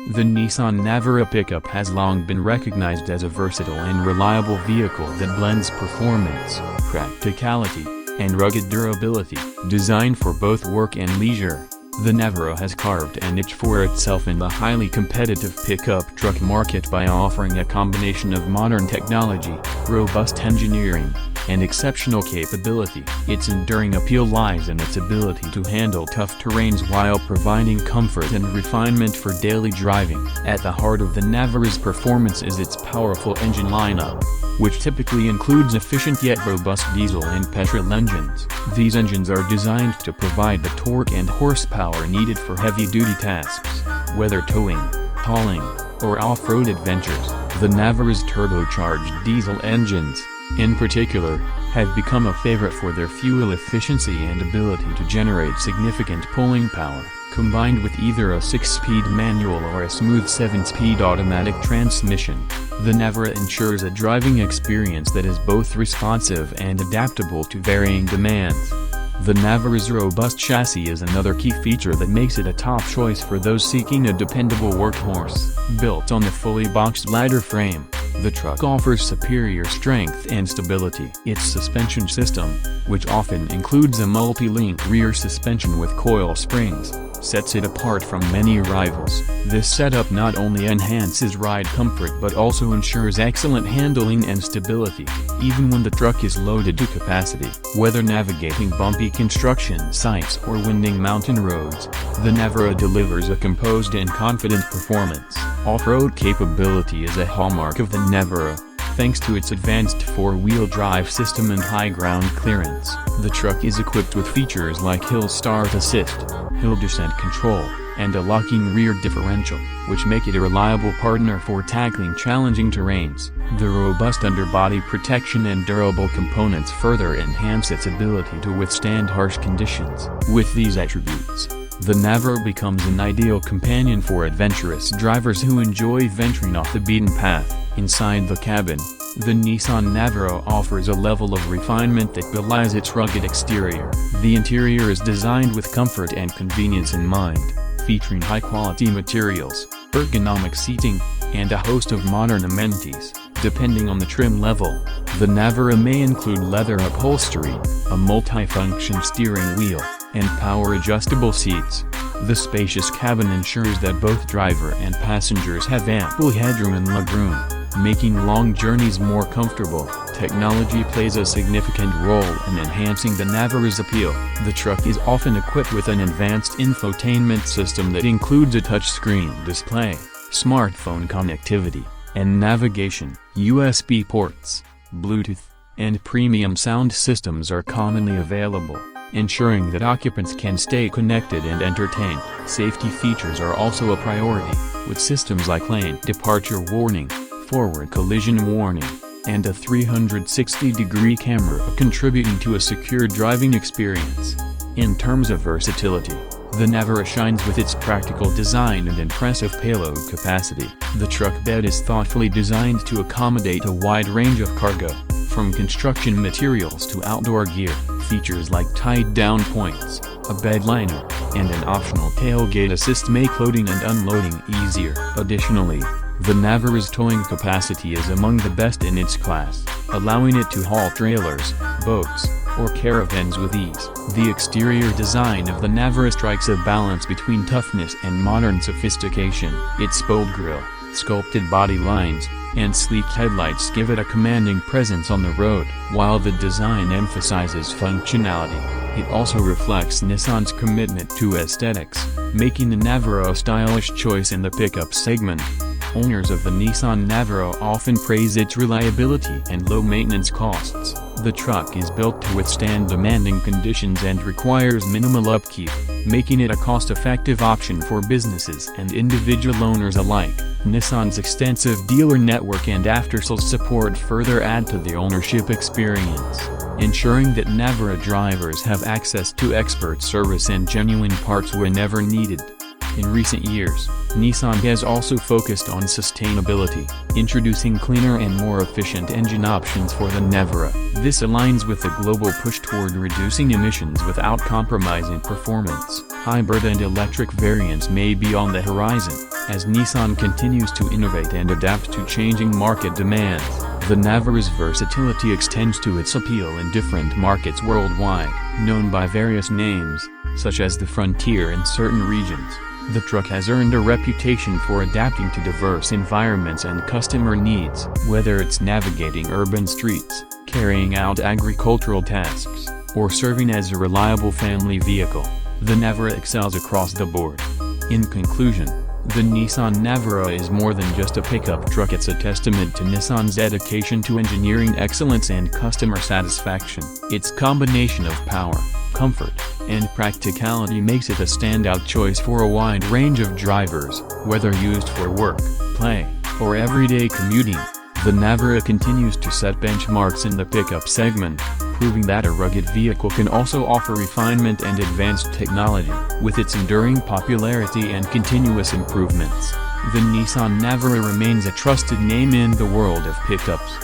The Nissan Navara Pickup has long been recognized as a versatile and reliable vehicle that blends performance, practicality, and rugged durability. Designed for both work and leisure, the Navara has carved a niche for itself in the highly competitive pickup truck market by offering a combination of modern technology, robust engineering, and exceptional capability. Its enduring appeal lies in its ability to handle tough terrains while providing comfort and refinement for daily driving. At the heart of the Navara's performance is its powerful engine lineup, which typically includes efficient yet robust diesel and petrol engines. These engines are designed to provide the torque and horsepower needed for heavy-duty tasks, whether towing, hauling, or off-road adventures. The Navara's turbocharged diesel engines, in particular, have become a favorite for their fuel efficiency and ability to generate significant pulling power. Combined with either a 6-speed manual or a smooth 7-speed automatic transmission, the Navara ensures a driving experience that is both responsive and adaptable to varying demands. The Navara's robust chassis is another key feature that makes it a top choice for those seeking a dependable workhorse. Built on the fully boxed ladder frame, the truck offers superior strength and stability. Its suspension system, which often includes a multi-link rear suspension with coil springs, sets it apart from many rivals. This setup not only enhances ride comfort but also ensures excellent handling and stability, even when the truck is loaded to capacity. Whether navigating bumpy construction sites or winding mountain roads, the Navara delivers a composed and confident performance. Off-road capability is a hallmark of the Navara, thanks to its advanced four-wheel drive system and high ground clearance. The truck is equipped with features like hill start assist, hill descent control, and a locking rear differential, which make it a reliable partner for tackling challenging terrains. The robust underbody protection and durable components further enhance its ability to withstand harsh conditions. With these attributes, the Navara becomes an ideal companion for adventurous drivers who enjoy venturing off the beaten path. Inside the cabin, the Nissan Navara offers a level of refinement that belies its rugged exterior. The interior is designed with comfort and convenience in mind, featuring high-quality materials, ergonomic seating, and a host of modern amenities. Depending on the trim level, the Navara may include leather upholstery, a multi-function steering wheel, and power-adjustable seats. The spacious cabin ensures that both driver and passengers have ample headroom and legroom, making long journeys more comfortable. Technology plays a significant role in enhancing the Navara's appeal. The truck is often equipped with an advanced infotainment system that includes a touchscreen display, smartphone connectivity, and navigation. USB ports, Bluetooth, and premium sound systems are commonly available, ensuring that occupants can stay connected and entertained. Safety features are also a priority, with systems like lane departure warning, forward collision warning, and a 360-degree camera contributing to a secure driving experience. In terms of versatility, the Navara shines with its practical design and impressive payload capacity. The truck bed is thoughtfully designed to accommodate a wide range of cargo, from construction materials to outdoor gear. Features like tied-down points, a bed liner, and an optional tailgate assist make loading and unloading easier. Additionally, the Navara's towing capacity is among the best in its class, allowing it to haul trailers, boats, or caravans with ease. The exterior design of the Navara strikes a balance between toughness and modern sophistication. Its bold grille, sculpted body lines, and sleek headlights give it a commanding presence on the road. While the design emphasizes functionality, it also reflects Nissan's commitment to aesthetics, making the Navara a stylish choice in the pickup segment. Owners of the Nissan Navara often praise its reliability and low maintenance costs. The truck is built to withstand demanding conditions and requires minimal upkeep, making it a cost-effective option for businesses and individual owners alike. Nissan's extensive dealer network and after-sales support further add to the ownership experience, ensuring that Navara drivers have access to expert service and genuine parts whenever needed. In recent years, Nissan has also focused on sustainability, introducing cleaner and more efficient engine options for the Navara. This aligns with the global push toward reducing emissions without compromising performance. Hybrid and electric variants may be on the horizon, as Nissan continues to innovate and adapt to changing market demands. The Navara's versatility extends to its appeal in different markets worldwide. Known by various names, such as the Frontier in certain regions, the truck has earned a reputation for adapting to diverse environments and customer needs. Whether it's navigating urban streets, carrying out agricultural tasks, or serving as a reliable family vehicle, the Navara excels across the board. In conclusion, the Nissan Navara is more than just a pickup truck. It's a testament to Nissan's dedication to engineering excellence and customer satisfaction. Its combination of power, comfort, and practicality makes it a standout choice for a wide range of drivers, whether used for work, play, or everyday commuting. The Navara continues to set benchmarks in the pickup segment, proving that a rugged vehicle can also offer refinement and advanced technology. With its enduring popularity and continuous improvements, the Nissan Navara remains a trusted name in the world of pickups.